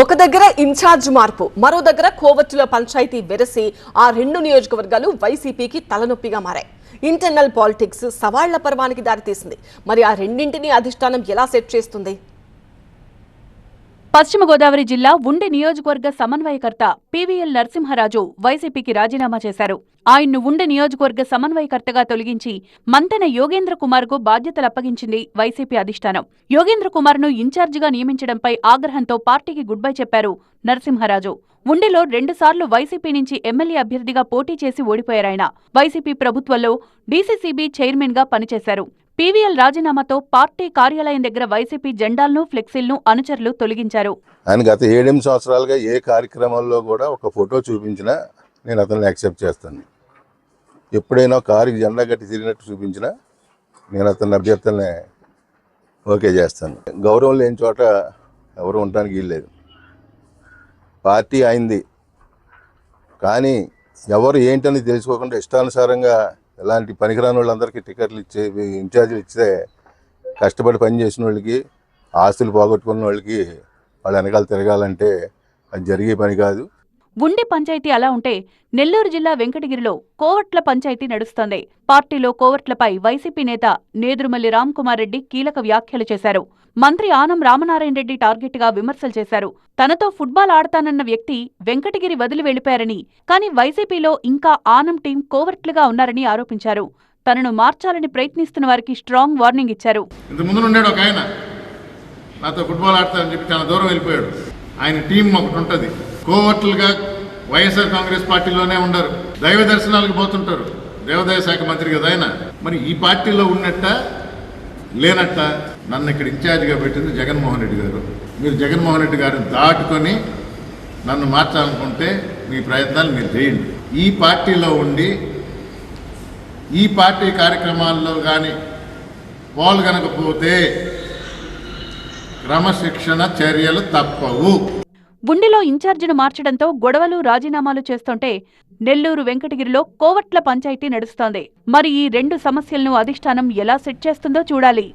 ఒక దగ్గర ఇన్ఛార్జ్ మార్పు, మరో దగ్గర కోవట్టుల పంచాయతీ వెరసి ఆ రెండు నియోజకవర్గాలు వైసీపీకి తలనొప్పిగా మారాయి. ఇంటర్నల్ పాలిటిక్స్ సవాళ్ల పర్వానికి దారితీసింది. మరి ఆ రెండింటినీ అధిష్టానం ఎలా సెట్ చేస్తుంది? పశ్చిమ గోదావరి జిల్లా ఉండి నియోజకవర్గ సమన్వయకర్త పీవీఎల్ నరసింహరాజు వైసీపీకి రాజీనామా చేశారు. ఆయన్ను ఉండి నియోజకవర్గ సమన్వయకర్తగా తొలగించి మంతెన యోగేంద్ర కుమార్కు బాధ్యతలప్పగించింది వైసీపీ అధిష్టానం. యోగేంద్ర కుమార్ను ఇన్ఛార్జిగా నియమించడంపై ఆగ్రహంతో పార్టీకి గుడ్ బై చెప్పారు నరసింహరాజు. ఉండిలో 2 సార్లు వైసీపీ నుంచి ఎమ్మెల్యే అభ్యర్థిగా పోటీ చేసి ఓడిపోయారాయన. వైసీపీ ప్రభుత్వంలో డీసీసీబీ చైర్మన్ గా పనిచేశారు. పీవీఎల్ రాజీనామాతో పార్టీ కార్యాలయం దగ్గర వైసీపీ జెండాలను, ఫ్లెక్సీలను అనుచరులు తొలగించారు. ఆయన గత 7 సంవత్సరాలుగా ఏ కార్యక్రమంలో కూడా ఒక ఫోటో చూపించినా నేను అతన్ని యాక్సెప్ట్ చేస్తాను. ఎప్పుడైనా కారుకి జెండా కట్టి తిరిగినట్టు చూపించినా నేను అతని అభ్యర్థులనే ఓకే చేస్తాను. గౌరవం లేని చోట ఎవరు ఉండడానికి వీల్లేదు. పార్టీ అయింది, కానీ ఎవరు ఏంటని తెలుసుకోకుండా ఇష్టానుసారంగా ఎలాంటి పనికిరాని వాళ్ళందరికీ టికెట్లు ఇచ్చే ఇన్ఛార్జీలు ఇస్తే కష్టపడి పనిచేసిన వాళ్ళకి, ఆస్తులు పోగొట్టుకున్న వాళ్ళకి వాళ్ళ వెనకాల తిరగాలంటే అది జరిగే పని కాదు. ఉండి పంచాయతీ అలా ఉంటే నెల్లూరు జిల్లా వెంకటగిరిలో కోవట్ల పంచాయతీ నడుస్తోంది. పార్టీలో కోవట్లపై వైసీపీ నేత నేదురుమల్లి రామ్కుమార్ రెడ్డి కీలక వ్యాఖ్యలు చేశారు. మంత్రి ఆనం రామనారాయణ రెడ్డి టార్గెట్ గా విమర్శలు చేశారు. తనతో ఫుట్బాల్ ఆడతానన్న వ్యక్తి వెంకటగిరి వదిలి వెళ్లిపోయారని, కానీ వైసీపీలో ఇంకా ఆనం టీం కోవట్లుగా ఉన్నారని ఆరోపించారు. తనను మార్చాలని ప్రయత్నిస్తున్న వారికి స్ట్రాంగ్ వార్నింగ్ ఇచ్చారు. ఆయన టీం ఒకటి ఉంటుంది. కోవట్లుగా వైఎస్ఆర్ కాంగ్రెస్ పార్టీలోనే ఉండరు, దైవ దర్శనాలకు పోతుంటారు. దేవాదాయ శాఖ మంత్రి కదా ఆయన. మరి ఈ పార్టీలో ఉన్నట్ట లేనట్ట? నన్ను ఇక్కడ ఇన్ఛార్జిగా పెట్టింది జగన్మోహన్ రెడ్డి గారు. మీరు జగన్మోహన్ రెడ్డి గారిని దాటుకొని నన్ను మార్చాలనుకుంటే మీ ప్రయత్నాలు మీరు చేయండి. ఈ పార్టీలో ఉండి ఈ పార్టీ కార్యక్రమాల్లో కానీ పాల్గొనకపోతే క్రమశిక్షణ చర్యలు తప్పవు. ఉండిలో ఇన్ఛార్జిను మార్చడంతో గొడవలు, రాజీనామాలు చేస్తుంటే నెల్లూరు వెంకటగిరిలో కోవట్ల పంచాయతీ నడుస్తోంది. మరి ఈ 2 సమస్యలను అధిష్టానం ఎలా సెట్ చేస్తుందో చూడాలి.